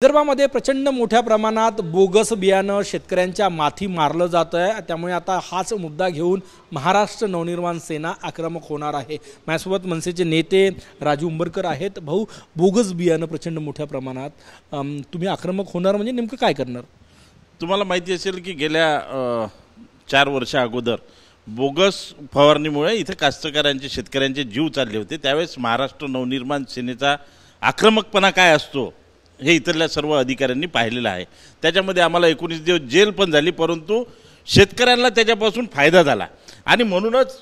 विदर्भामध्ये प्रचंड मोठ्या प्रमाणात बोगस बियाणं शेतकऱ्यांच्या माथी मारलं जातं आहे। त्यामुळे आता हाच मुद्दा घेऊन महाराष्ट्र नवनिर्माण सेना आक्रमक होणार आहे। माझ्यासोबत मनसेचे नेते राजू उंबरकर आहेत। भाऊ, बोगस बियाणं प्रचंड मोठ्या प्रमाणात, तुम्ही आक्रमक होणार म्हणजे नेमकं काय करणार? तुम्हाला माहिती असेल की गेल्या 4 वर्षा अगोदर बोगस फवारणीमुळे इथे कास्तकारांचे शेतकऱ्यांचे जीव चालले होते। त्यावेळेस महाराष्ट्र नवनिर्माण सेनेचा आक्रमकपणा काय असतो हे इथल्या सर्व अधिकाऱ्यांनी पाहिलेलं आहे। त्याच्यामध्ये आम्हाला 19 दिवस जेल पण झाली, परंतु शेतकऱ्यांना त्याच्यापासून फायदा झाला आणि म्हणूनच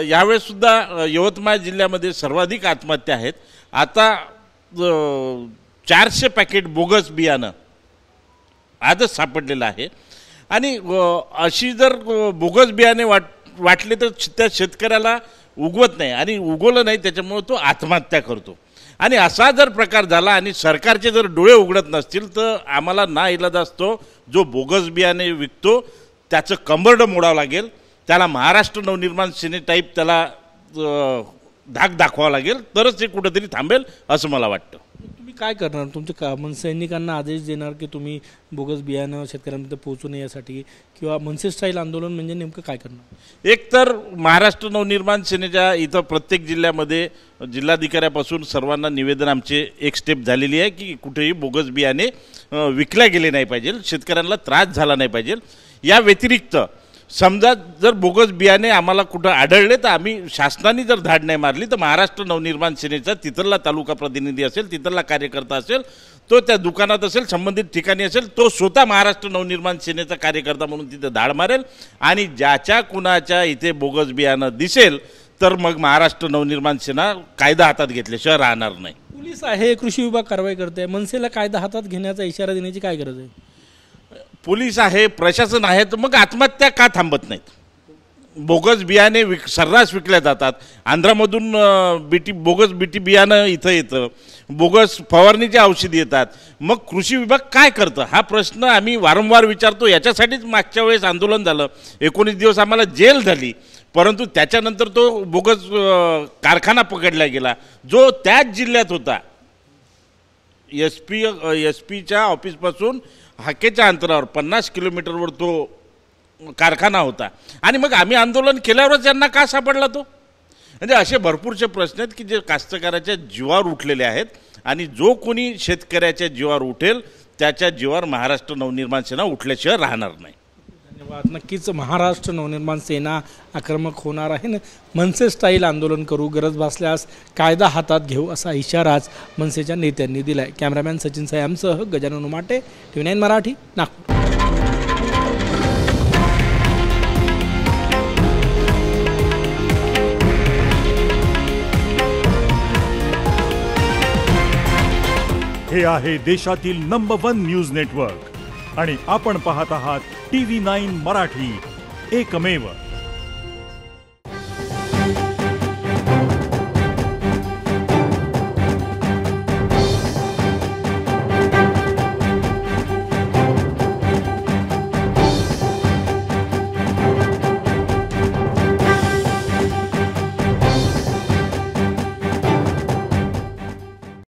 यावेळेस सुद्धा यवतमाळ जिल्ह्यामध्ये सर्वाधिक आत्महत्या आहेत। आता 400 पॅकेट बोगस बियाणं आजच सापडलेलं आहे आणि अशी जर बोगस बियाणे वाटले तर त्या शेतकऱ्याला उगवत नाही आणि उगवलं नाही, त्याच्यामुळे तो आत्महत्या करतो। आणि असा जर प्रकार झाला आणि सरकारचे जर डोळे उघडत नसतील तर आम्हाला नाइलाज असतो, जो बोगस बियाणे विकतो त्याचं कंबरडं मोडावं लागेल, त्याला महाराष्ट्र नवनिर्माण सेने टाईप त्याला धाक दाखवावं लागेल, तरच ते कुठेतरी थांबेल असं मला वाटतं। तुम्ही काय करणार? तुमच्या सैनिकांना आदेश देणार की तुम्ही बोगस बियाणं शेतकऱ्यांपर्यंत पोहोचू नये यासाठी, किंवा मनसे स्टाईल आंदोलन म्हणजे नेमकं काय करणार? एक तर महाराष्ट्र नवनिर्माण सेनेच्या इथं प्रत्येक जिल्ह्यामध्ये जिल्हाधिकाऱ्यापासून सर्वांना निवेदन आमचे एक स्टेप झालेली आहे की कुठेही बोगस बियाणे विकल्या गेले नाही पाहिजे, शेतकऱ्यांना त्रास झाला नाही पाहिजे। या व्यतिरिक्त समजा जर बोगस बियाणे आम्हाला कुठं आढळले तर आम्ही शासनाने जर धाड नाही मारली तर महाराष्ट्र नवनिर्माण सेनेचा तिथला तालुका प्रतिनिधी असेल, तिथला कार्यकर्ता असेल, तो त्या दुकानात असेल, संबंधित ठिकाणी असेल, तो स्वतः महाराष्ट्र नवनिर्माण सेनेचा कार्यकर्ता म्हणून तिथे धाड मारेल आणि ज्याच्या कुणाच्या इथे बोगस बियाणं दिसेल तर मग महाराष्ट्र नवनिर्माण सेना कायदा हातात घेतल्याशिवाय राहणार नाही। पोलीस आहे, कृषी विभाग कारवाई करते, मनसेला कायदा हातात घेण्याचा इशारा देण्याची काय गरज आहे? पोलीस आहे, प्रशासन आहे, तर मग आत्महत्या का थांबत नाहीत? बोगस बियाणे सर्रास विकल्या जातात, आंध्रामधून बोगस बीटी बियाणं इथं येतं, बोगस फवारणीचे औषध येतात, मग कृषी विभाग काय करतं हा प्रश्न आम्ही वारंवार विचारतो। याच्यासाठीच मागच्या वेळेस आंदोलन झालं, 19 दिवस आम्हाला जेल झाली, परंतु त्याच्यानंतर तो बोगस कारखाना पकडला गेला जो त्याच जिल्ह्यात होता। एसपीच्या ऑफिसपासून हाकेच्या अंतरावर 50 किलोमीटरवर तो कारखाना होता आणि मग आम्ही आंदोलन केल्यावरच यांना का सापडला तो? म्हणजे असे भरपूरसे प्रश्न आहेत की जे कास्तकाराच्या जीवावर उठलेले आहेत आणि जो कोणी शेतकऱ्याच्या जीवावर उठेल त्याच्या जीवावर महाराष्ट्र नवनिर्माण सेना उठल्याशिवाय राहणार नाही। धन्यवाद। नक्कीच महाराष्ट्र नवनिर्माण सेना आक्रमक होणार आहे, मनसे स्टाईल आंदोलन करू, गरज भासल्यास कायदा हातात घेऊ असा इशाराच मनसेच्या नेत्यांनी दिला आहे। कॅमेरामॅन सचिन सयामसह गजानन उमाटे, TV9 मराठी, नागपूर। हे आहे देशातील नंबर 1 न्यूज नेटवर्क आणि आपण पाहत आहात TV9 मराठी, एकमेव।